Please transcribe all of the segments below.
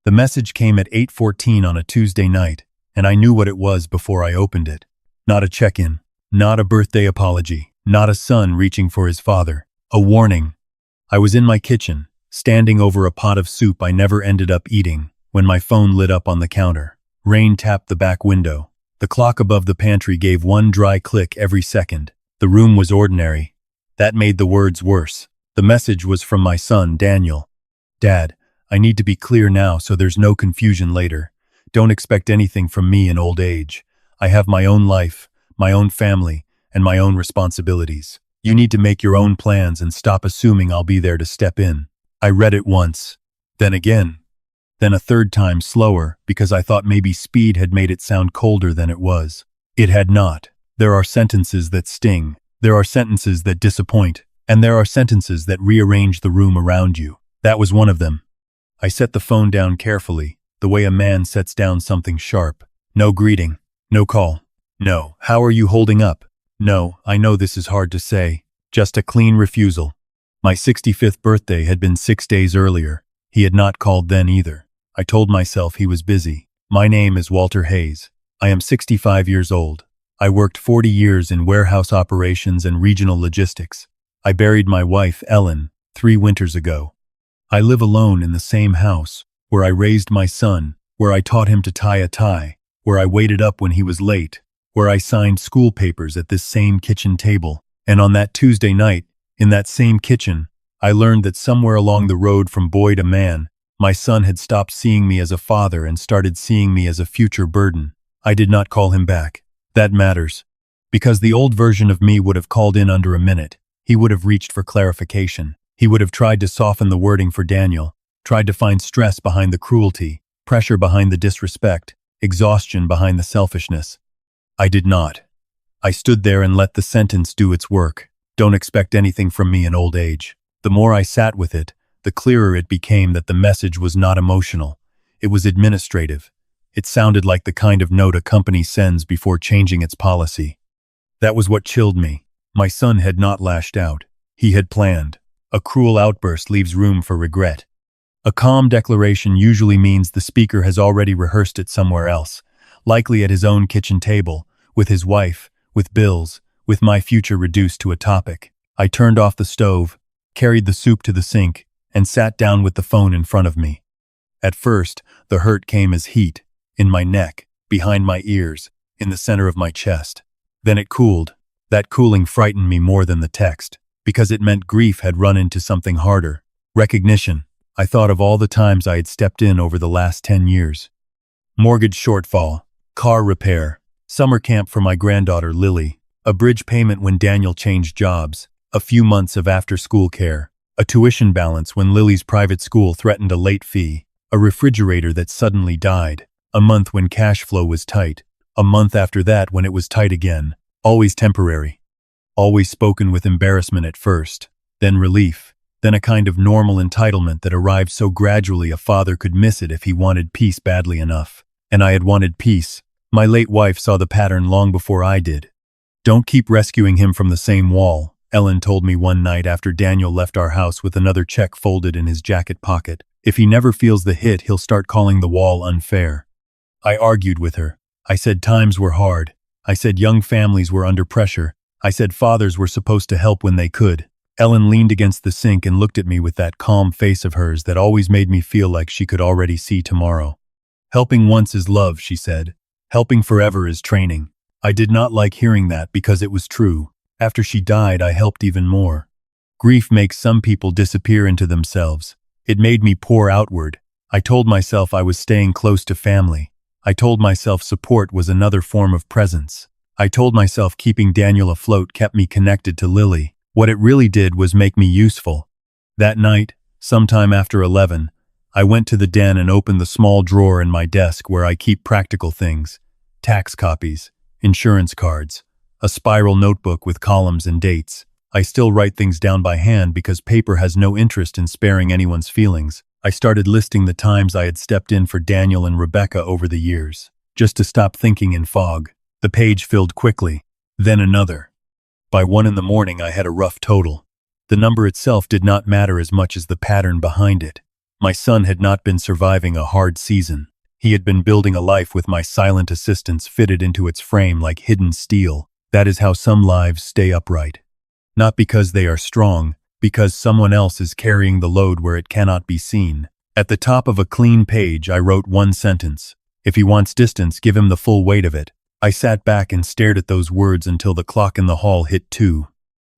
The message came at 8:14 on a Tuesday night, and I knew what it was before I opened it. Not a check-in, not a birthday apology, not a son reaching for his father. A warning. I was in my kitchen, standing over a pot of soup I never ended up eating, when my phone lit up on the counter. Rain tapped the back window. The clock above the pantry gave one dry click every second. The room was ordinary. That made the words worse. The message was from my son, Daniel. Dad, I need to be clear now so there's no confusion later. Don't expect anything from me in old age. I have my own life, my own family, and my own responsibilities. You need to make your own plans and stop assuming I'll be there to step in. I read it once, then again, then a third time slower because I thought maybe speed had made it sound colder than it was. It had not. There are sentences that sting. There are sentences that disappoint. And there are sentences that rearrange the room around you. That was one of them. I set the phone down carefully, the way a man sets down something sharp. No greeting. No call. No, how are you holding up? No, I know this is hard to say. Just a clean refusal. My 65th birthday had been 6 days earlier. He had not called then either. I told myself he was busy. My name is Walter Hayes. I am 65 years old. I worked 40 years in warehouse operations and regional logistics. I buried my wife, Ellen, 3 winters ago. I live alone in the same house, where I raised my son, where I taught him to tie a tie, where I waited up when he was late, where I signed school papers at this same kitchen table. And on that Tuesday night, in that same kitchen, I learned that somewhere along the road from boy to man, my son had stopped seeing me as a father and started seeing me as a future burden. I did not call him back. That matters. Because the old version of me would have called in under a minute. He would have reached for clarification. He would have tried to soften the wording for Daniel, tried to find stress behind the cruelty, pressure behind the disrespect, exhaustion behind the selfishness. I did not. I stood there and let the sentence do its work. Don't expect anything from me in old age. The more I sat with it, the clearer it became that the message was not emotional. It was administrative. It sounded like the kind of note a company sends before changing its policy. That was what chilled me. My son had not lashed out. He had planned. A cruel outburst leaves room for regret. A calm declaration usually means the speaker has already rehearsed it somewhere else, likely at his own kitchen table, with his wife, with bills, with my future reduced to a topic. I turned off the stove, carried the soup to the sink, and sat down with the phone in front of me. At first, the hurt came as heat, in my neck, behind my ears, in the center of my chest. Then it cooled. That cooling frightened me more than the text, because it meant grief had run into something harder. Recognition. I thought of all the times I had stepped in over the last 10 years. Mortgage shortfall, car repair, summer camp for my granddaughter Lily, a bridge payment when Daniel changed jobs, a few months of after-school care, a tuition balance when Lily's private school threatened a late fee, a refrigerator that suddenly died, a month when cash flow was tight, a month after that when it was tight again. Always temporary. Always spoken with embarrassment at first, then relief, then a kind of normal entitlement that arrived so gradually a father could miss it if he wanted peace badly enough. And I had wanted peace. My late wife saw the pattern long before I did. Don't keep rescuing him from the same wall, Ellen told me one night after Daniel left our house with another check folded in his jacket pocket. If he never feels the hit, he'll start calling the wall unfair. I argued with her. I said times were hard. I said young families were under pressure. I said fathers were supposed to help when they could. Ellen leaned against the sink and looked at me with that calm face of hers that always made me feel like she could already see tomorrow. Helping once is love, she said. Helping forever is training. I did not like hearing that because it was true. After she died, I helped even more. Grief makes some people disappear into themselves. It made me pour outward. I told myself I was staying close to family. I told myself support was another form of presence. I told myself keeping Daniel afloat kept me connected to Lily. What it really did was make me useful. That night, sometime after 11, I went to the den and opened the small drawer in my desk where I keep practical things, tax copies, insurance cards, a spiral notebook with columns and dates. I still write things down by hand because paper has no interest in sparing anyone's feelings. I started listing the times I had stepped in for Daniel and Rebecca over the years, just to stop thinking in fog. The page filled quickly, then another. By 1 in the morning I had a rough total. The number itself did not matter as much as the pattern behind it. My son had not been surviving a hard season. He had been building a life with my silent assistance fitted into its frame like hidden steel. That is how some lives stay upright. Not because they are strong, because someone else is carrying the load where it cannot be seen. At the top of a clean page, I wrote one sentence. If he wants distance, give him the full weight of it. I sat back and stared at those words until the clock in the hall hit 2.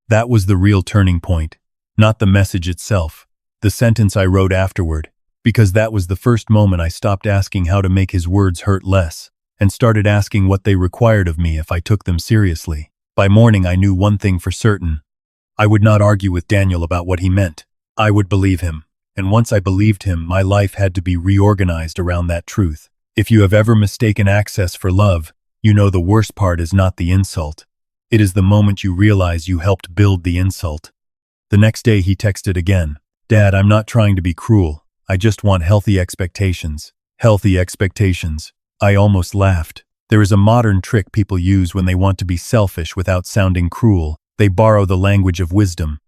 That was the real turning point. Not the message itself. The sentence I wrote afterward. Because that was the first moment I stopped asking how to make his words hurt less, and started asking what they required of me if I took them seriously. By morning I knew one thing for certain. I would not argue with Daniel about what he meant. I would believe him. And once I believed him, my life had to be reorganized around that truth. If you have ever mistaken access for love, you know the worst part is not the insult. It is the moment you realize you helped build the insult. The next day he texted again. Dad, I'm not trying to be cruel. I just want healthy expectations. Healthy expectations. I almost laughed. There is a modern trick people use when they want to be selfish without sounding cruel. They borrow the language of wisdom.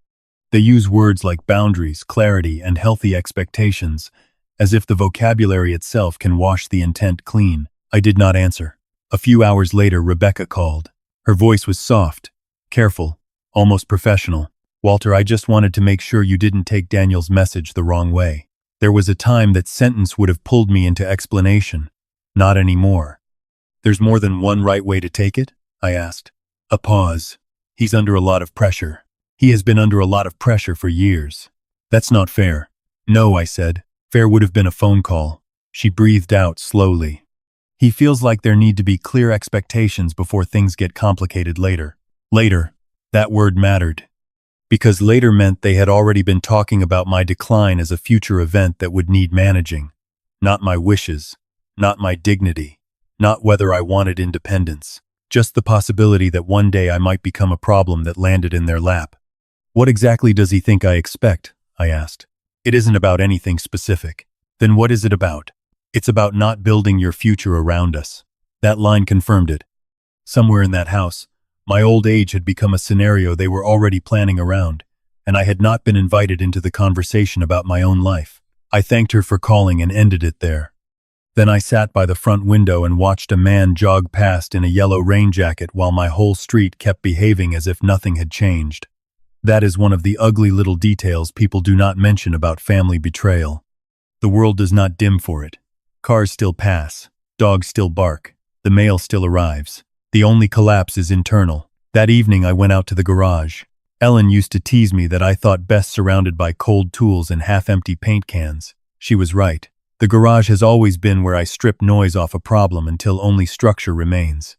They use words like boundaries, clarity, and healthy expectations, as if the vocabulary itself can wash the intent clean. I did not answer. A few hours later, Rebecca called. Her voice was soft, careful, almost professional. Walter, I just wanted to make sure you didn't take Daniel's message the wrong way. There was a time that sentence would have pulled me into explanation. Not anymore. There's more than one right way to take it? I asked. A pause. He's under a lot of pressure. He has been under a lot of pressure for years. That's not fair. No, I said. Fair would have been a phone call. She breathed out slowly. He feels like there need to be clear expectations before things get complicated later. Later. That word mattered. Because later meant they had already been talking about my decline as a future event that would need managing. Not my wishes, not my dignity, not whether I wanted independence, just the possibility that one day I might become a problem that landed in their lap. What exactly does he think I expect? I asked. It isn't about anything specific. Then what is it about? It's about not building your future around us. That line confirmed it. Somewhere in that house, my old age had become a scenario they were already planning around, and I had not been invited into the conversation about my own life. I thanked her for calling and ended it there. Then I sat by the front window and watched a man jog past in a yellow rain jacket while my whole street kept behaving as if nothing had changed. That is one of the ugly little details people do not mention about family betrayal. The world does not dim for it. Cars still pass, dogs still bark, the mail still arrives. The only collapse is internal. That evening I went out to the garage. Ellen used to tease me that I thought best surrounded by cold tools and half-empty paint cans. She was right. The garage has always been where I strip noise off a problem until only structure remains.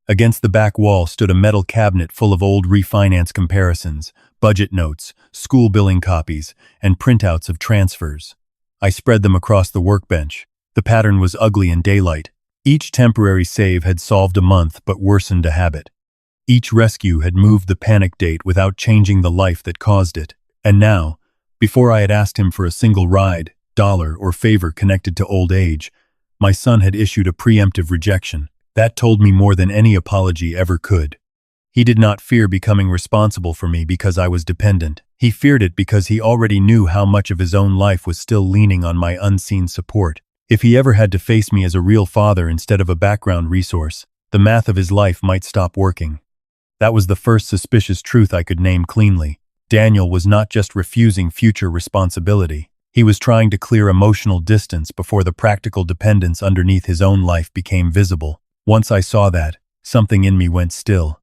Against the back wall stood a metal cabinet full of old refinance comparisons, budget notes, school billing copies, and printouts of transfers. I spread them across the workbench. The pattern was ugly in daylight. Each temporary save had solved a month but worsened a habit. Each rescue had moved the panic date without changing the life that caused it. And now, before I had asked him for a single ride, dollar, or favor connected to old age, my son had issued a preemptive rejection. That told me more than any apology ever could. He did not fear becoming responsible for me because I was dependent. He feared it because he already knew how much of his own life was still leaning on my unseen support. If he ever had to face me as a real father instead of a background resource, the math of his life might stop working. That was the first suspicious truth I could name cleanly. Daniel was not just refusing future responsibility. He was trying to clear emotional distance before the practical dependence underneath his own life became visible. Once I saw that, something in me went still.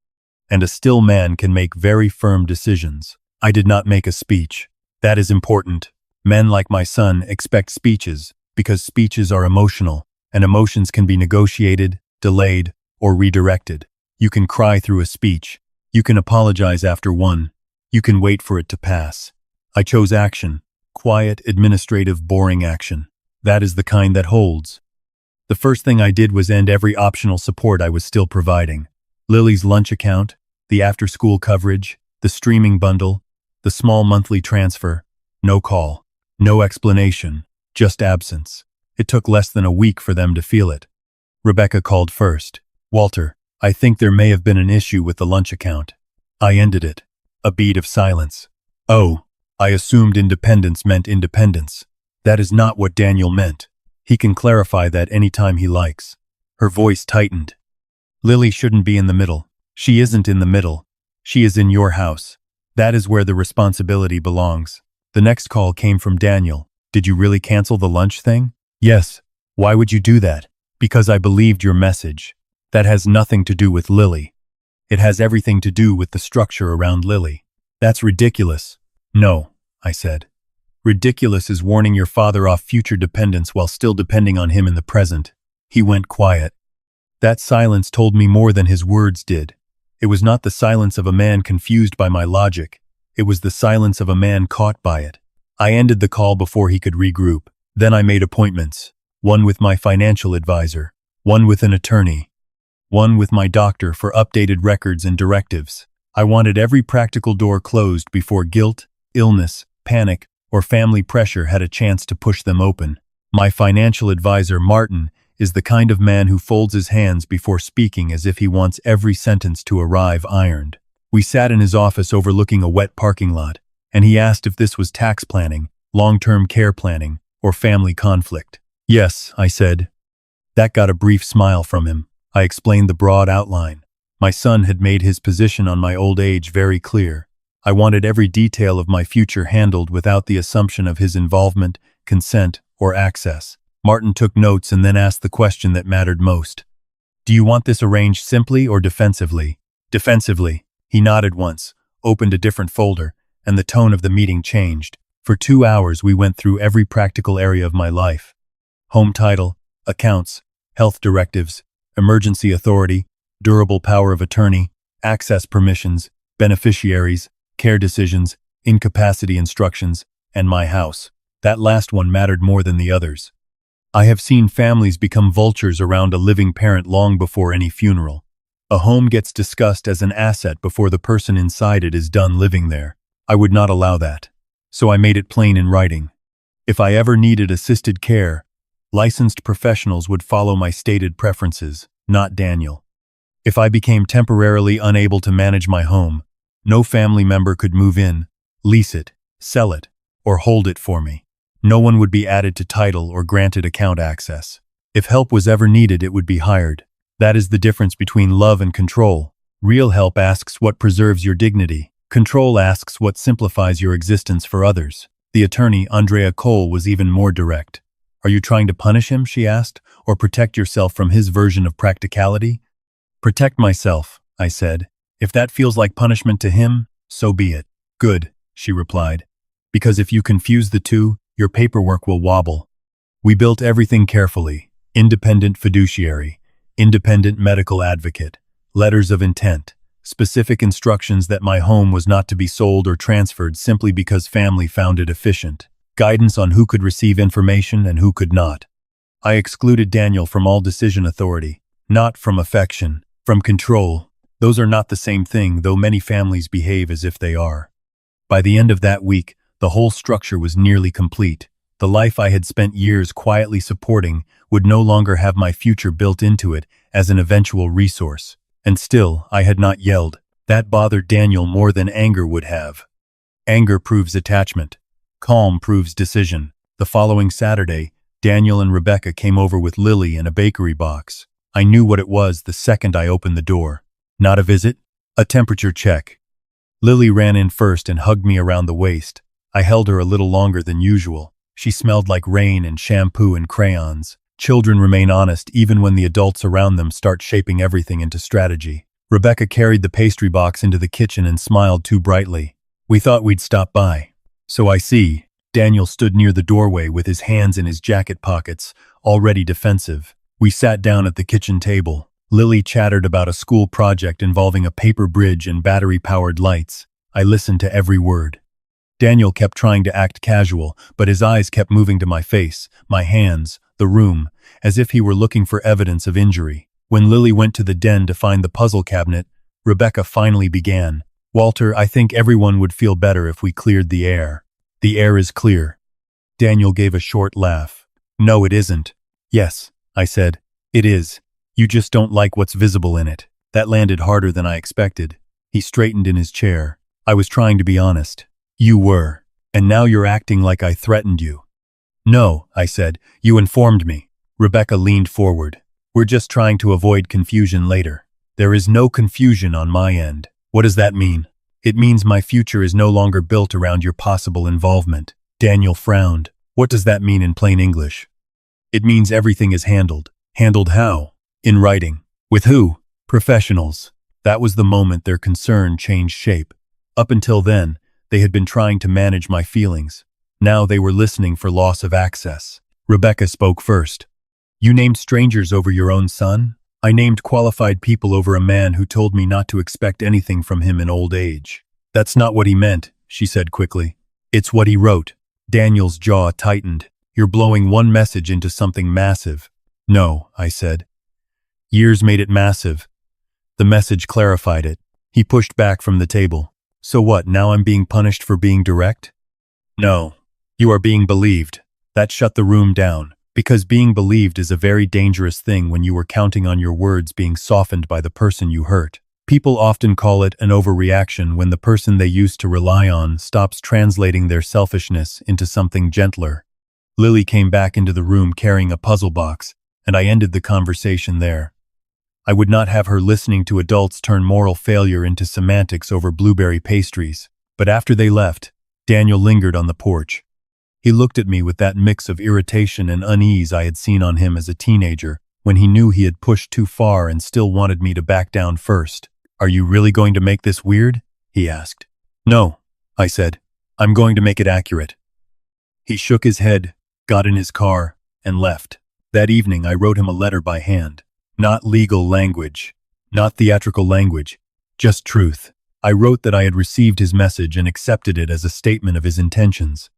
And a still man can make very firm decisions. I did not make a speech. That is important. Men like my son expect speeches, because speeches are emotional, and emotions can be negotiated, delayed, or redirected. You can cry through a speech. You can apologize after one. You can wait for it to pass. I chose action. Quiet, administrative, boring action. That is the kind that holds. The first thing I did was end every optional support I was still providing. Lily's lunch account, the after-school coverage, the streaming bundle, the small monthly transfer. No call. No explanation. Just absence. It took less than a week for them to feel it. Rebecca called first. Walter, I think there may have been an issue with the lunch account. I ended it. A beat of silence. Oh, I assumed independence meant independence. That is not what Daniel meant. He can clarify that any time he likes. Her voice tightened. Lily shouldn't be in the middle. She isn't in the middle. She is in your house. That is where the responsibility belongs. The next call came from Daniel. Did you really cancel the lunch thing? Yes. Why would you do that? Because I believed your message. That has nothing to do with Lily. It has everything to do with the structure around Lily. That's ridiculous. No, I said. Ridiculous is warning your father off future dependence while still depending on him in the present. He went quiet. That silence told me more than his words did. It was not the silence of a man confused by my logic. It was the silence of a man caught by it. I ended the call before he could regroup. Then I made appointments. One with my financial advisor. One with an attorney. One with my doctor for updated records and directives. I wanted every practical door closed before guilt, illness, panic, or family pressure had a chance to push them open. My financial advisor, Martin, is the kind of man who folds his hands before speaking as if he wants every sentence to arrive ironed. We sat in his office overlooking a wet parking lot, and he asked if this was tax planning, long-term care planning, or family conflict. Yes, I said. That got a brief smile from him. I explained the broad outline. My son had made his position on my old age very clear. I wanted every detail of my future handled without the assumption of his involvement, consent, or access. Martin took notes and then asked the question that mattered most. Do you want this arranged simply or defensively? Defensively. He nodded once, opened a different folder, and the tone of the meeting changed. For 2 hours we went through every practical area of my life. Home title, accounts, health directives, emergency authority, durable power of attorney, access permissions, beneficiaries, care decisions, incapacity instructions, and my house. That last one mattered more than the others. I have seen families become vultures around a living parent long before any funeral. A home gets discussed as an asset before the person inside it is done living there. I would not allow that. So I made it plain in writing. If I ever needed assisted care, licensed professionals would follow my stated preferences, not Daniel. If I became temporarily unable to manage my home, no family member could move in, lease it, sell it, or hold it for me. No one would be added to title or granted account access. If help was ever needed, it would be hired. That is the difference between love and control. Real help asks what preserves your dignity. Control asks what simplifies your existence for others. The attorney, Andrea Cole, was even more direct. Are you trying to punish him, she asked, or protect yourself from his version of practicality? Protect myself, I said. If that feels like punishment to him, so be it. Good, she replied. Because if you confuse the two, your paperwork will wobble. We built everything carefully. Independent fiduciary, independent medical advocate, letters of intent, specific instructions that my home was not to be sold or transferred simply because family found it efficient, guidance on who could receive information and who could not. I excluded Daniel from all decision authority, not from affection, from control. Those are not the same thing, though many families behave as if they are. By the end of that week, the whole structure was nearly complete. The life I had spent years quietly supporting would no longer have my future built into it as an eventual resource. And still, I had not yelled. That bothered Daniel more than anger would have. Anger proves attachment. Calm proves decision. The following Saturday, Daniel and Rebecca came over with Lily and a bakery box. I knew what it was the second I opened the door. Not a visit, a temperature check. Lily ran in first and hugged me around the waist. I held her a little longer than usual. She smelled like rain and shampoo and crayons. Children remain honest even when the adults around them start shaping everything into strategy. Rebecca carried the pastry box into the kitchen and smiled too brightly. We thought we'd stop by. So I see. Daniel stood near the doorway with his hands in his jacket pockets, already defensive. We sat down at the kitchen table. Lily chattered about a school project involving a paper bridge and battery-powered lights. I listened to every word. Daniel kept trying to act casual, but his eyes kept moving to my face, my hands, the room, as if he were looking for evidence of injury. When Lily went to the den to find the puzzle cabinet, Rebecca finally began. Walter, I think everyone would feel better if we cleared the air. The air is clear. Daniel gave a short laugh. No, it isn't. Yes, I said. It is. You just don't like what's visible in it. That landed harder than I expected. He straightened in his chair. I was trying to be honest. You were. And now you're acting like I threatened you. No, I said. You informed me. Rebecca leaned forward. We're just trying to avoid confusion later. There is no confusion on my end. What does that mean? It means my future is no longer built around your possible involvement. Daniel frowned. What does that mean in plain English? It means everything is handled. Handled how? In writing. With who? Professionals. That was the moment their concern changed shape. Up until then, they had been trying to manage my feelings. Now they were listening for loss of access. Rebecca spoke first. You named strangers over your own son? I named qualified people over a man who told me not to expect anything from him in old age. That's not what he meant, she said quickly. It's what he wrote. Daniel's jaw tightened. You're blowing one message into something massive. No, I said. Years made it massive. The message clarified it. He pushed back from the table. So what, now I'm being punished for being direct? No. You are being believed. That shut the room down. Because being believed is a very dangerous thing when you were counting on your words being softened by the person you hurt. People often call it an overreaction when the person they used to rely on stops translating their selfishness into something gentler. Lily came back into the room carrying a puzzle box, and I ended the conversation there. I would not have her listening to adults turn moral failure into semantics over blueberry pastries. But after they left, Daniel lingered on the porch. He looked at me with that mix of irritation and unease I had seen on him as a teenager, when he knew he had pushed too far and still wanted me to back down first. Are you really going to make this weird? He asked. No, I said. I'm going to make it accurate. He shook his head, got in his car, and left. That evening I wrote him a letter by hand. Not legal language, not theatrical language, just truth. I wrote that I had received his message and accepted it as a statement of his intentions.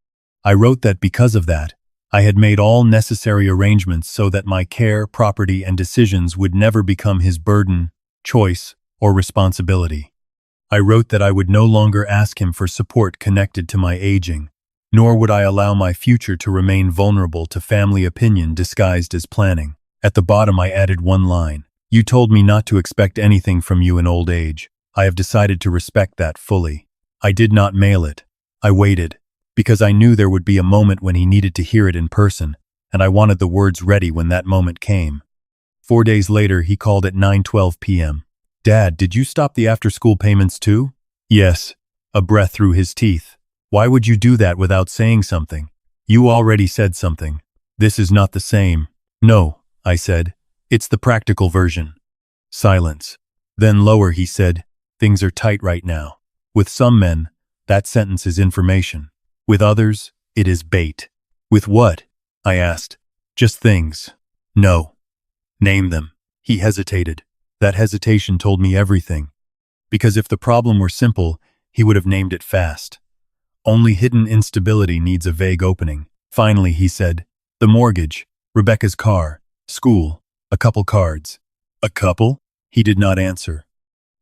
I wrote that because of that, I had made all necessary arrangements so that my care, property, and decisions would never become his burden, choice, or responsibility. I wrote that I would no longer ask him for support connected to my aging, nor would I allow my future to remain vulnerable to family opinion disguised as planning. At the bottom I added one line. You told me not to expect anything from you in old age. I have decided to respect that fully. I did not mail it. I waited, because I knew there would be a moment when he needed to hear it in person, and I wanted the words ready when that moment came. 4 days later, he called at 9:12 p.m. Dad, did you stop the after-school payments too? Yes. A breath through his teeth. Why would you do that without saying something? You already said something. This is not the same. No, I said. It's the practical version. Silence. Then lower he said, things are tight right now. With some men, that sentence is information. With others, it is bait. With what? I asked. Just things. No. Name them. He hesitated. That hesitation told me everything. Because if the problem were simple, he would have named it fast. Only hidden instability needs a vague opening. Finally, he said, the mortgage, Rebecca's car, school, a couple cards. A couple? He did not answer.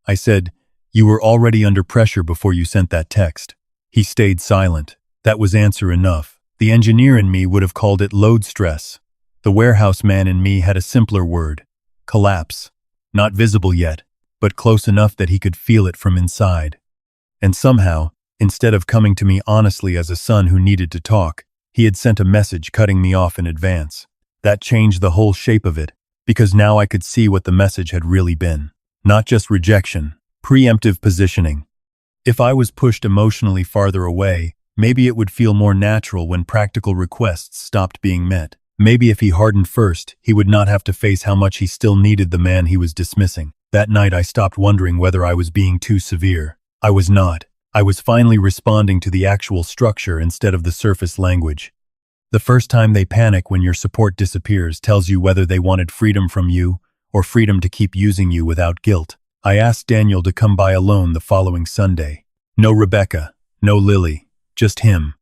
I said, you were already under pressure before you sent that text. He stayed silent. That was answer enough. The engineer in me would have called it load stress. The warehouse man in me had a simpler word. Collapse. Not visible yet, but close enough that he could feel it from inside. And somehow, instead of coming to me honestly as a son who needed to talk, he had sent a message cutting me off in advance. That changed the whole shape of it, because now I could see what the message had really been. Not just rejection, preemptive positioning. If I was pushed emotionally farther away, maybe it would feel more natural when practical requests stopped being met. Maybe if he hardened first, he would not have to face how much he still needed the man he was dismissing. That night I stopped wondering whether I was being too severe. I was not. I was finally responding to the actual structure instead of the surface language. The first time they panic when your support disappears tells you whether they wanted freedom from you or freedom to keep using you without guilt. I asked Daniel to come by alone the following Sunday. No Rebecca, no Lily, just him.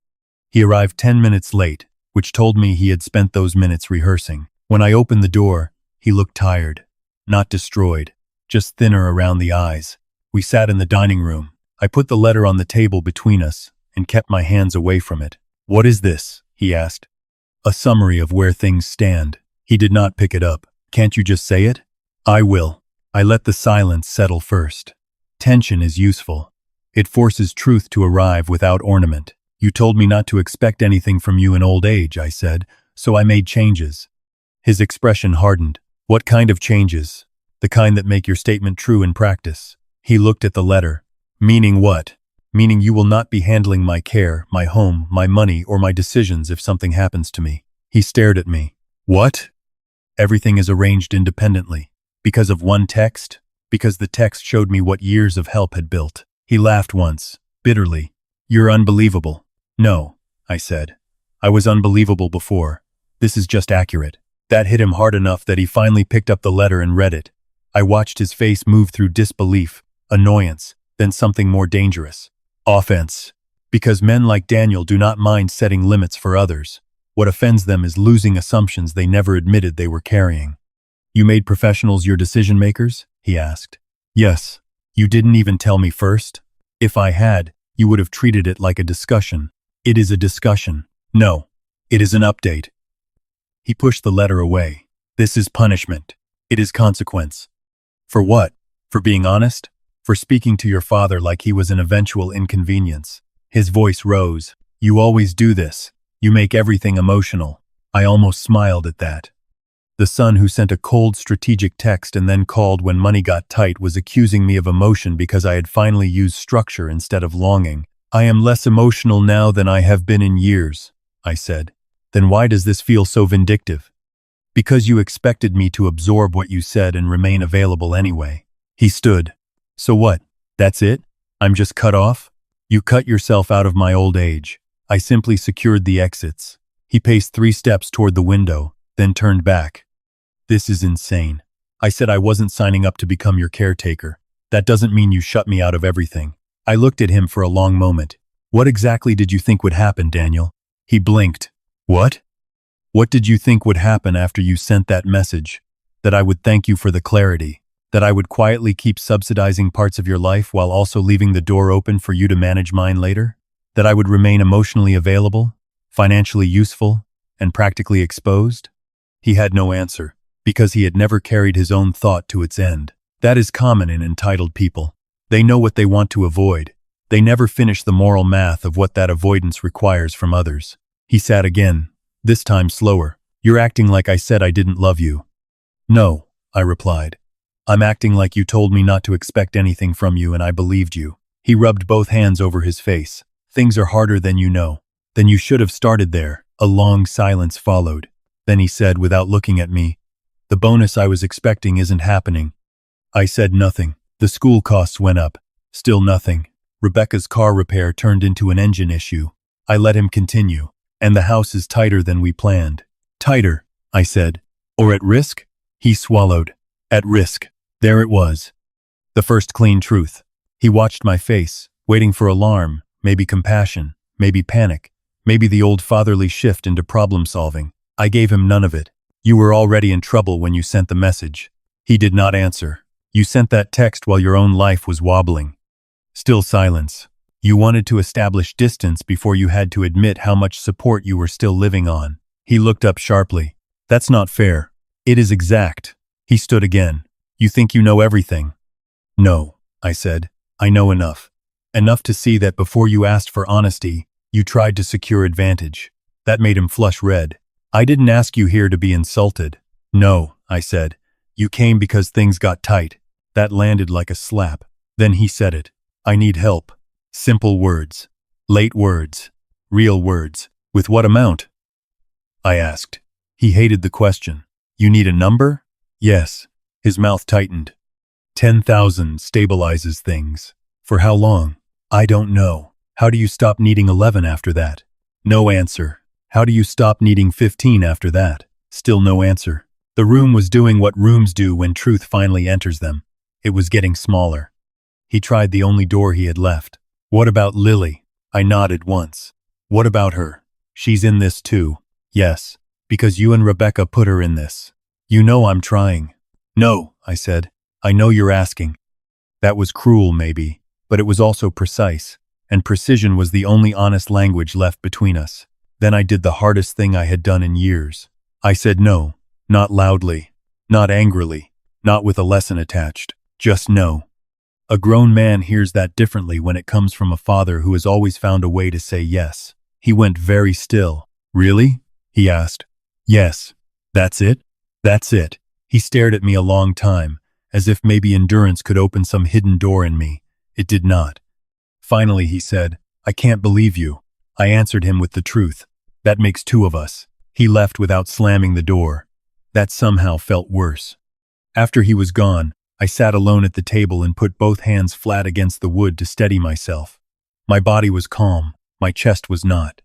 He arrived 10 minutes late, which told me he had spent those minutes rehearsing. When I opened the door, he looked tired. Not destroyed, just thinner around the eyes. We sat in the dining room. I put the letter on the table between us and kept my hands away from it. What is this? He asked. A summary of where things stand. He did not pick it up. Can't you just say it? I will. I let the silence settle first. Tension is useful. It forces truth to arrive without ornament. You told me not to expect anything from you in old age, I said, so I made changes. His expression hardened. What kind of changes? The kind that make your statement true in practice. He looked at the letter. Meaning what? Meaning you will not be handling my care, my home, my money, or my decisions if something happens to me. He stared at me. What? Everything is arranged independently. Because of one text? Because the text showed me what years of help had built. He laughed once, bitterly. You're unbelievable. No, I said. I was unbelievable before. This is just accurate. That hit him hard enough that he finally picked up the letter and read it. I watched his face move through disbelief, annoyance, then something more dangerous. Offense. Because men like Daniel do not mind setting limits for others. What offends them is losing assumptions they never admitted they were carrying. You made professionals your decision makers? He asked. Yes. You didn't even tell me first? If I had, you would have treated it like a discussion. It is a discussion. No. It is an update. He pushed the letter away. This is punishment. It is consequence. For what? For being honest? For speaking to your father like he was an eventual inconvenience. His voice rose. You always do this. You make everything emotional. I almost smiled at that. The son who sent a cold strategic text and then called when money got tight was accusing me of emotion because I had finally used structure instead of longing. I am less emotional now than I have been in years, I said. Then why does this feel so vindictive? Because you expected me to absorb what you said and remain available anyway. He stood. So what? That's it? I'm just cut off? You cut yourself out of my old age. I simply secured the exits. He paced 3 steps toward the window, then turned back. This is insane. I said I wasn't signing up to become your caretaker. That doesn't mean you shut me out of everything. I looked at him for a long moment. What exactly did you think would happen, Daniel? He blinked. What? What did you think would happen after you sent that message? That I would thank you for the clarity. That I would quietly keep subsidizing parts of your life while also leaving the door open for you to manage mine later? That I would remain emotionally available, financially useful, and practically exposed? He had no answer, because he had never carried his own thought to its end. That is common in entitled people. They know what they want to avoid. They never finish the moral math of what that avoidance requires from others. He sat again, this time slower. You're acting like I said I didn't love you. No, I replied. I'm acting like you told me not to expect anything from you and I believed you. He rubbed both hands over his face. Things are harder than you know. Then you should have started there. A long silence followed. Then he said without looking at me, the bonus I was expecting isn't happening. I said nothing. The school costs went up. Still nothing. Rebecca's car repair turned into an engine issue. I let him continue. And the house is tighter than we planned. Tighter, I said. Or at risk? He swallowed. At risk. There it was. The first clean truth. He watched my face, waiting for alarm, maybe compassion, maybe panic, maybe the old fatherly shift into problem solving. I gave him none of it. You were already in trouble when you sent the message. He did not answer. You sent that text while your own life was wobbling. Still silence. You wanted to establish distance before you had to admit how much support you were still living on. He looked up sharply. That's not fair. It is exact. He stood again. You think you know everything? No, I said. I know enough. Enough to see that before you asked for honesty, you tried to secure advantage. That made him flush red. I didn't ask you here to be insulted. No, I said. You came because things got tight. That landed like a slap. Then he said it. I need help. Simple words. Late words. Real words. With what amount? I asked. He hated the question. You need a number? Yes. His mouth tightened. 10,000 stabilizes things. For how long? I don't know. How do you stop needing 11 after that? No answer. How do you stop needing 15 after that? Still no answer. The room was doing what rooms do when truth finally enters them. It was getting smaller. He tried the only door he had left. What about Lily? I nodded once. What about her? She's in this too. Yes, because you and Rebecca put her in this. You know I'm trying. No, I said. I know you're asking. That was cruel, maybe, but it was also precise, and precision was the only honest language left between us. Then I did the hardest thing I had done in years. I said no, not loudly, not angrily, not with a lesson attached, just no. A grown man hears that differently when it comes from a father who has always found a way to say yes. He went very still. Really? He asked. Yes. That's it? That's it. He stared at me a long time, as if maybe endurance could open some hidden door in me. It did not. Finally, he said, I can't believe you. I answered him with the truth. That makes two of us. He left without slamming the door. That somehow felt worse. After he was gone, I sat alone at the table and put both hands flat against the wood to steady myself. My body was calm, my chest was not.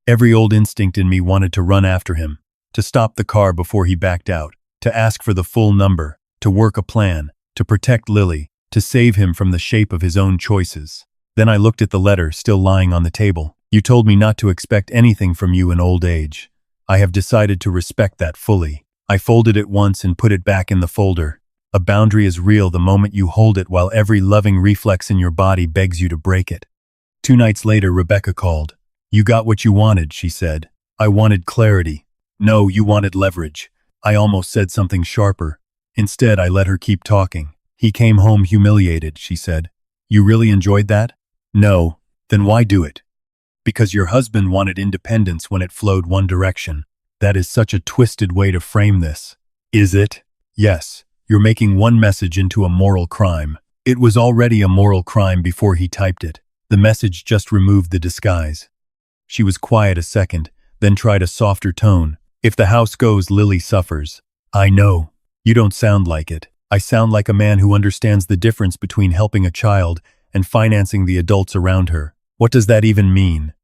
Every old instinct in me wanted to run after him, to stop the car before he backed out, to ask for the full number, to work a plan, to protect Lily, to save him from the shape of his own choices. Then I looked at the letter still lying on the table. You told me not to expect anything from you in old age. I have decided to respect that fully. I folded it once and put it back in the folder. A boundary is real the moment you hold it while every loving reflex in your body begs you to break it. 2 nights later, Rebecca called. You got what you wanted, she said. I wanted clarity. No, you wanted leverage. I almost said something sharper. Instead, I let her keep talking. He came home humiliated, she said. You really enjoyed that? No. Then why do it? Because your husband wanted independence when it flowed one direction. That is such a twisted way to frame this. Is it? Yes. You're making one message into a moral crime. It was already a moral crime before he typed it. The message just removed the disguise. She was quiet a second, then tried a softer tone. If the house goes, Lily suffers. I know. You don't sound like it. I sound like a man who understands the difference between helping a child and financing the adults around her. What does that even mean?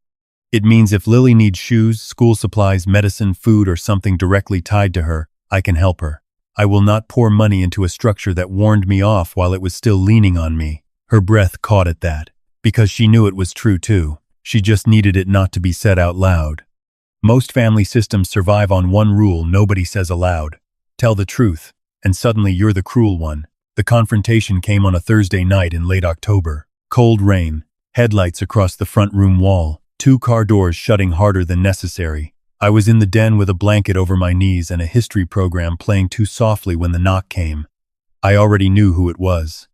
It means if Lily needs shoes, school supplies, medicine, food, or something directly tied to her, I can help her. I will not pour money into a structure that warned me off while it was still leaning on me. Her breath caught at that, because she knew it was true too. She just needed it not to be said out loud. Most family systems survive on one rule nobody says aloud. Tell the truth, and suddenly you're the cruel one. The confrontation came on a Thursday night in late October. Cold rain, headlights across the front room wall, 2 car doors shutting harder than necessary. I was in the den with a blanket over my knees and a history program playing too softly when the knock came. I already knew who it was.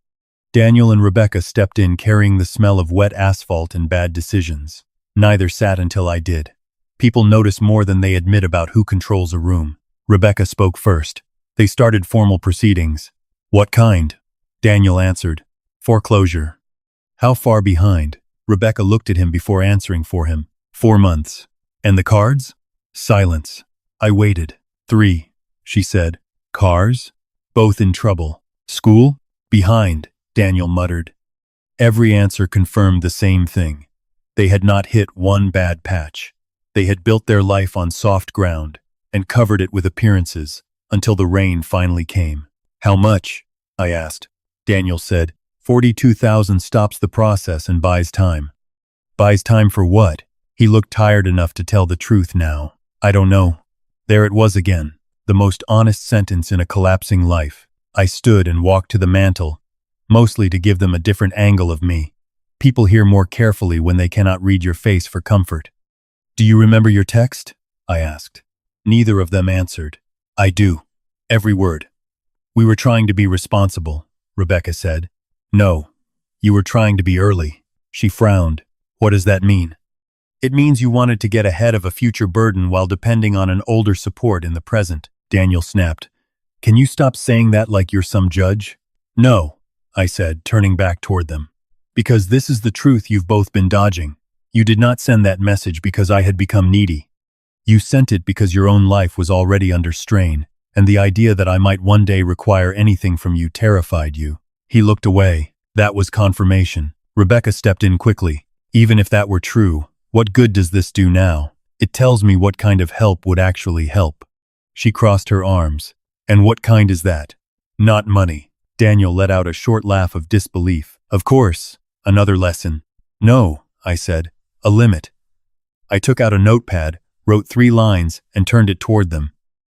Daniel and Rebecca stepped in carrying the smell of wet asphalt and bad decisions. Neither sat until I did. People notice more than they admit about who controls a room. Rebecca spoke first. They started formal proceedings. What kind? Daniel answered. Foreclosure. How far behind? Rebecca looked at him before answering for him. 4 months. And the cards? Silence. I waited. 3, she said. Cars? Both in trouble. School? Behind, Daniel muttered. Every answer confirmed the same thing. They had not hit one bad patch. They had built their life on soft ground and covered it with appearances until the rain finally came. How much? I asked. Daniel said, 42,000 stops the process and buys time. Buys time for what? He looked tired enough to tell the truth now. I don't know. There it was again, the most honest sentence in a collapsing life. I stood and walked to the mantel, mostly to give them a different angle of me. People hear more carefully when they cannot read your face for comfort. Do you remember your text? I asked. Neither of them answered. I do. Every word. We were trying to be responsible, Rebecca said. No. You were trying to be early. She frowned. What does that mean? It means you wanted to get ahead of a future burden while depending on an older support in the present, Daniel snapped. Can you stop saying that like you're some judge? No, I said, turning back toward them. Because this is the truth you've both been dodging. You did not send that message because I had become needy. You sent it because your own life was already under strain, and the idea that I might one day require anything from you terrified you. He looked away. That was confirmation. Rebecca stepped in quickly. Even if that were true, what good does this do now? It tells me what kind of help would actually help. She crossed her arms. And what kind is that? Not money. Daniel let out a short laugh of disbelief. Of course. Another lesson. No, I said. A limit. I took out a notepad, wrote 3 lines, and turned it toward them.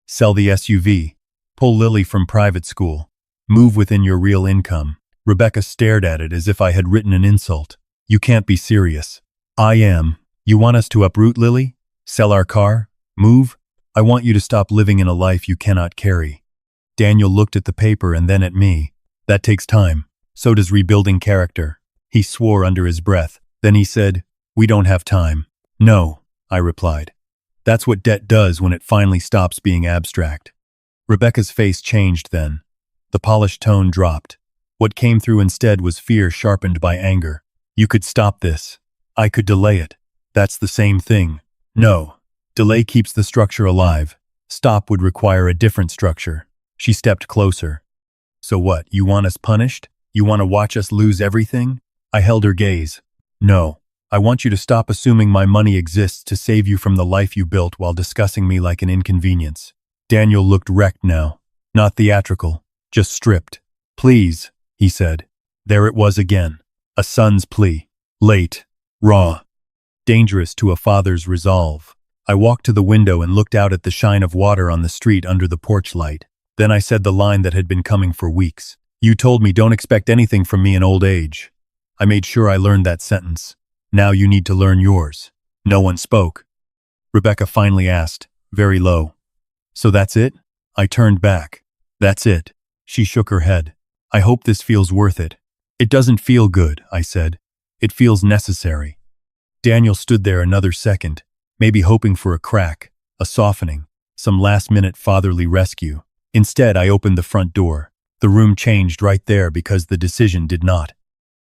Sell the SUV. Pull Lily from private school. Move within your real income. Rebecca stared at it as if I had written an insult. You can't be serious. I am. You want us to uproot Lily? Sell our car? Move? I want you to stop living in a life you cannot carry. Daniel looked at the paper and then at me. That takes time. So does rebuilding character. He swore under his breath. Then he said, "We don't have time." "No," I replied. "That's what debt does when it finally stops being abstract." Rebecca's face changed then. The polished tone dropped. What came through instead was fear sharpened by anger. "You could stop this. I could delay it. That's the same thing." "No. Delay keeps the structure alive. Stop would require a different structure." She stepped closer. "So what, you want us punished? You want to watch us lose everything?" I held her gaze. "No. I want you to stop assuming my money exists to save you from the life you built while discussing me like an inconvenience." Daniel looked wrecked now. Not theatrical, just stripped. "Please," he said. There it was again. A son's plea. Late. Raw. Dangerous to a father's resolve. I walked to the window and looked out at the shine of water on the street under the porch light. Then I said the line that had been coming for weeks. "You told me don't expect anything from me in old age." I made sure I learned that sentence. Now you need to learn yours. No one spoke. Rebecca finally asked, very low, "So that's it?" I turned back. "That's it." She shook her head. "I hope this feels worth it." "It doesn't feel good," I said. "It feels necessary." Daniel stood there another second, maybe hoping for a crack, a softening, some last-minute fatherly rescue. Instead, I opened the front door. The room changed right there because the decision did not.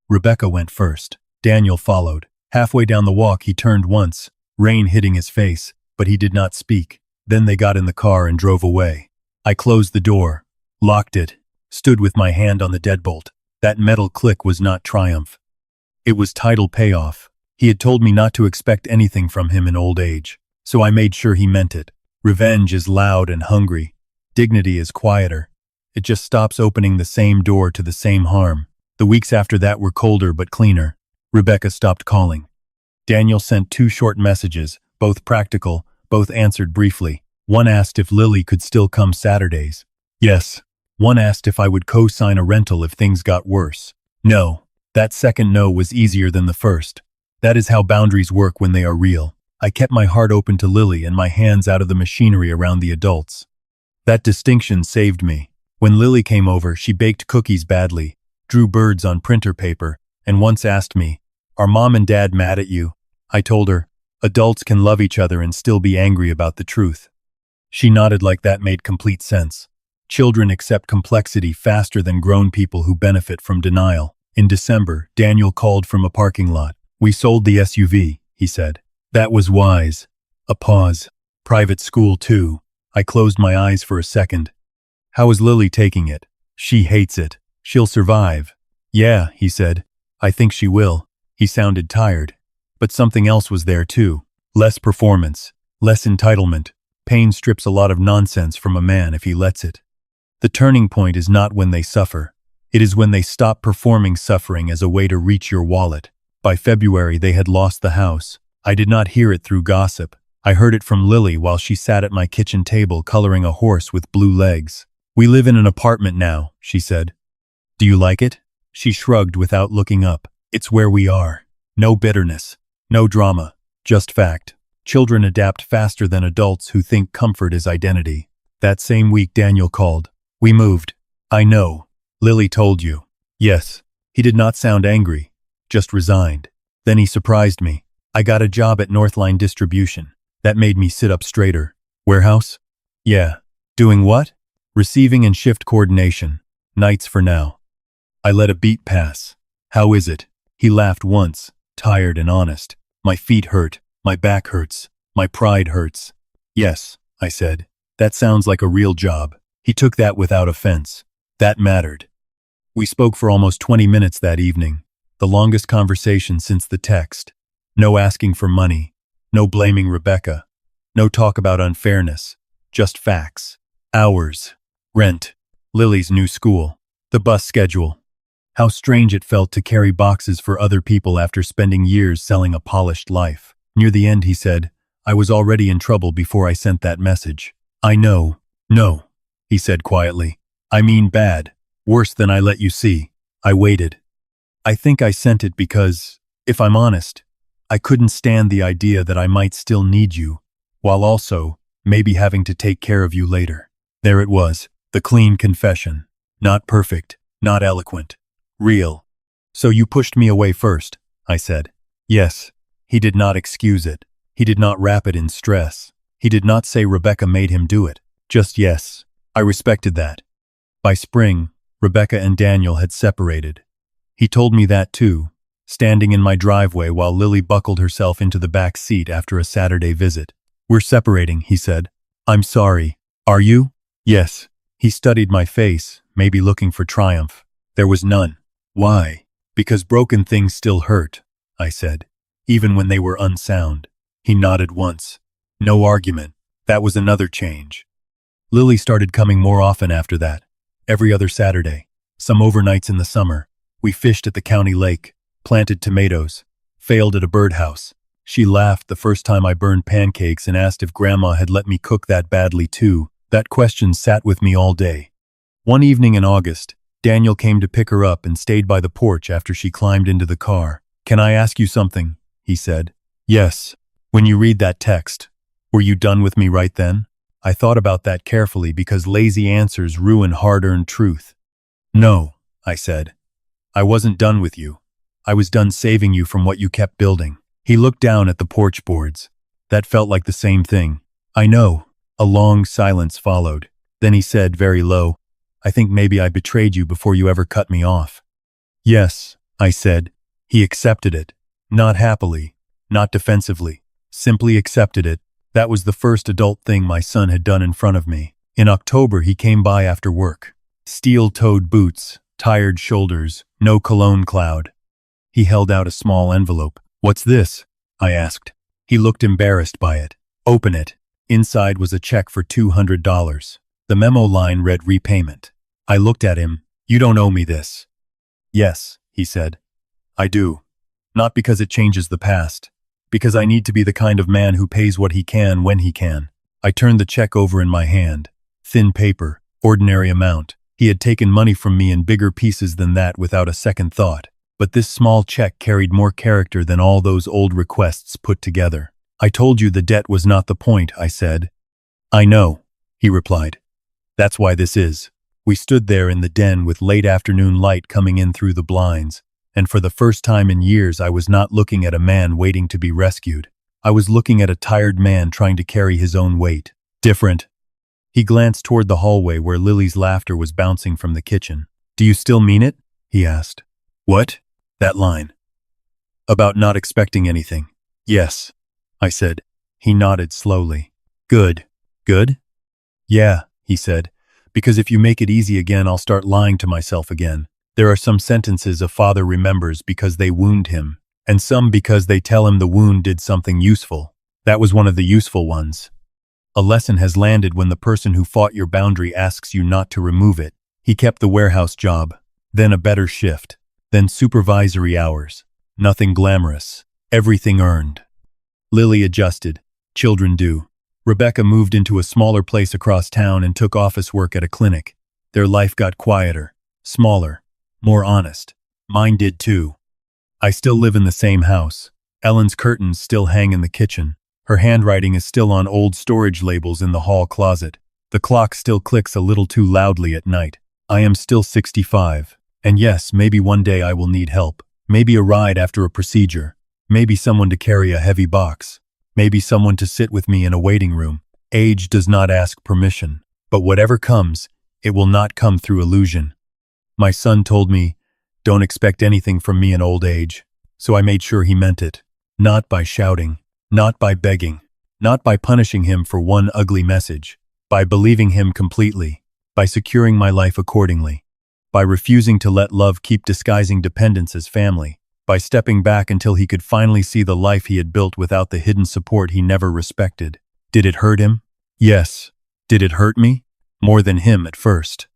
Rebecca went first. Daniel followed. Halfway down the walk, he turned once, rain hitting his face, but he did not speak. Then they got in the car and drove away. I closed the door, locked it, stood with my hand on the deadbolt. That metal click was not triumph. It was title payoff. He had told me not to expect anything from him in old age, so I made sure he meant it. Revenge is loud and hungry. Dignity is quieter. It just stops opening the same door to the same harm. The weeks after that were colder but cleaner. Rebecca stopped calling. Daniel sent 2 short messages, both practical, both answered briefly. One asked if Lily could still come Saturdays. Yes. One asked if I would co-sign a rental if things got worse. No. That second no was easier than the first. That is how boundaries work when they are real. I kept my heart open to Lily and my hands out of the machinery around the adults. That distinction saved me. When Lily came over, she baked cookies badly, drew birds on printer paper, and once asked me, "Are Mom and Dad mad at you?" I told her, adults can love each other and still be angry about the truth. She nodded like that made complete sense. Children accept complexity faster than grown people who benefit from denial. In December, Daniel called from a parking lot. "We sold the SUV," he said. "That was wise." A pause. "Private school, too." I closed my eyes for a second. "How is Lily taking it?" "She hates it. She'll survive." "Yeah," he said. "I think she will." He sounded tired. But something else was there, too. Less performance. Less entitlement. Pain strips a lot of nonsense from a man if he lets it. The turning point is not when they suffer. It is when they stop performing suffering as a way to reach your wallet. By February, they had lost the house. I did not hear it through gossip. I heard it from Lily while she sat at my kitchen table coloring a horse with blue legs. "We live in an apartment now," she said. "Do you like it?" She shrugged without looking up. "It's where we are. No bitterness. No drama. Just fact. Children adapt faster than adults who think comfort is identity." That same week, Daniel called. "We moved." "I know. Lily told you." "Yes." He did not sound angry, just resigned. Then he surprised me. "I got a job at Northline Distribution." That made me sit up straighter. "Warehouse?" "Yeah." "Doing what?" "Receiving and shift coordination. Nights for now." I let a beat pass. "How is it?" He laughed once, tired and honest. "My feet hurt. My back hurts. My pride hurts." "Yes," I said. "That sounds like a real job." He took that without offense. That mattered. We spoke for almost 20 minutes that evening, the longest conversation since the text. No asking for money. No blaming Rebecca. No talk about unfairness. Just facts. Hours. Rent. Lily's new school. The bus schedule. How strange it felt to carry boxes for other people after spending years selling a polished life. Near the end, he said, "I was already in trouble before I sent that message." "I know." "No," he said quietly. "I mean bad. Worse than I let you see." I waited. "I think I sent it because, if I'm honest, I couldn't stand the idea that I might still need you, while also, maybe having to take care of you later." There it was, the clean confession. Not perfect, not eloquent. Real. So you pushed me away first, I said. Yes. He did not excuse it. He did not wrap it in stress. He did not say Rebecca made him do it. Just yes. I respected that. By spring, Rebecca and Daniel had separated. He told me that too, standing in my driveway while Lily buckled herself into the back seat after a Saturday visit. We're separating, he said. I'm sorry. Are you? Yes. He studied my face, maybe looking for triumph. There was none. Why? Because broken things still hurt, I said, even when they were unsound. He nodded once. No argument. That was another change. Lily started coming more often after that. Every other Saturday. Some overnights in the summer. We fished at the county lake, planted tomatoes, failed at a birdhouse. She laughed the first time I burned pancakes and asked if Grandma had let me cook that badly too. That question sat with me all day. One evening in August, Daniel came to pick her up and stayed by the porch after she climbed into the car. Can I ask you something? He said. Yes. When you read that text, were you done with me right then? I thought about that carefully because lazy answers ruin hard-earned truth. No, I said. I wasn't done with you. I was done saving you from what you kept building. He looked down at the porch boards. That felt like the same thing. I know. A long silence followed. Then he said very low, I think maybe I betrayed you before you ever cut me off. Yes, I said. He accepted it. Not happily, not defensively, simply accepted it. That was the first adult thing my son had done in front of me. In October, he came by after work. Steel-toed boots, tired shoulders, no cologne cloud. He held out a small envelope. What's this? I asked. He looked embarrassed by it. Open it. Inside was a check for $200. The memo line read repayment. I looked at him. You don't owe me this. Yes, he said. I do. Not because it changes the past. Because I need to be the kind of man who pays what he can when he can. I turned the check over in my hand. Thin paper, ordinary amount. He had taken money from me in bigger pieces than that without a second thought. But this small check carried more character than all those old requests put together. I told you the debt was not the point, I said. I know, he replied. That's why this is. We stood there in the den with late afternoon light coming in through the blinds, and for the first time in years I was not looking at a man waiting to be rescued. I was looking at a tired man trying to carry his own weight. Different. He glanced toward the hallway where Lily's laughter was bouncing from the kitchen. Do you still mean it? He asked. What? That line. About not expecting anything. Yes, I said. He nodded slowly. Good. Good? Yeah, he said. Because if you make it easy again, I'll start lying to myself again. There are some sentences a father remembers because they wound him, and some because they tell him the wound did something useful. That was one of the useful ones. A lesson has landed when the person who fought your boundary asks you not to remove it. He kept the warehouse job, then a better shift, then supervisory hours. Nothing glamorous. Everything earned. Lily adjusted. Children do. Rebecca moved into a smaller place across town and took office work at a clinic. Their life got quieter, smaller, more honest. Mine did too. I still live in the same house. Ellen's curtains still hang in the kitchen. Her handwriting is still on old storage labels in the hall closet. The clock still clicks a little too loudly at night. I am still 65. And yes, maybe one day I will need help. Maybe a ride after a procedure. Maybe someone to carry a heavy box. Maybe someone to sit with me in a waiting room. Age does not ask permission. But whatever comes, it will not come through illusion. My son told me, don't expect anything from me in old age. So I made sure he meant it. Not by shouting. Not by begging. Not by punishing him for one ugly message. By believing him completely. By securing my life accordingly. By refusing to let love keep disguising dependence as family. By stepping back until he could finally see the life he had built without the hidden support he never respected. Did it hurt him? Yes. Did it hurt me? More than him at first.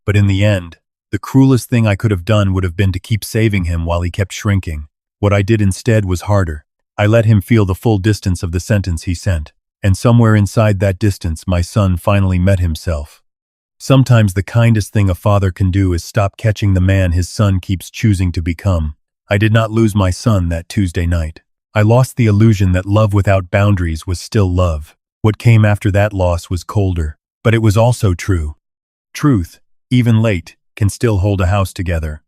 But in the end, the cruelest thing I could have done would have been to keep saving him while he kept shrinking. What I did instead was harder. I let him feel the full distance of the sentence he sent. And somewhere inside that distance, my son finally met himself. Sometimes the kindest thing a father can do is stop catching the man his son keeps choosing to become. I did not lose my son that Tuesday night. I lost the illusion that love without boundaries was still love. What came after that loss was colder, but it was also true. Truth, even late, can still hold a house together.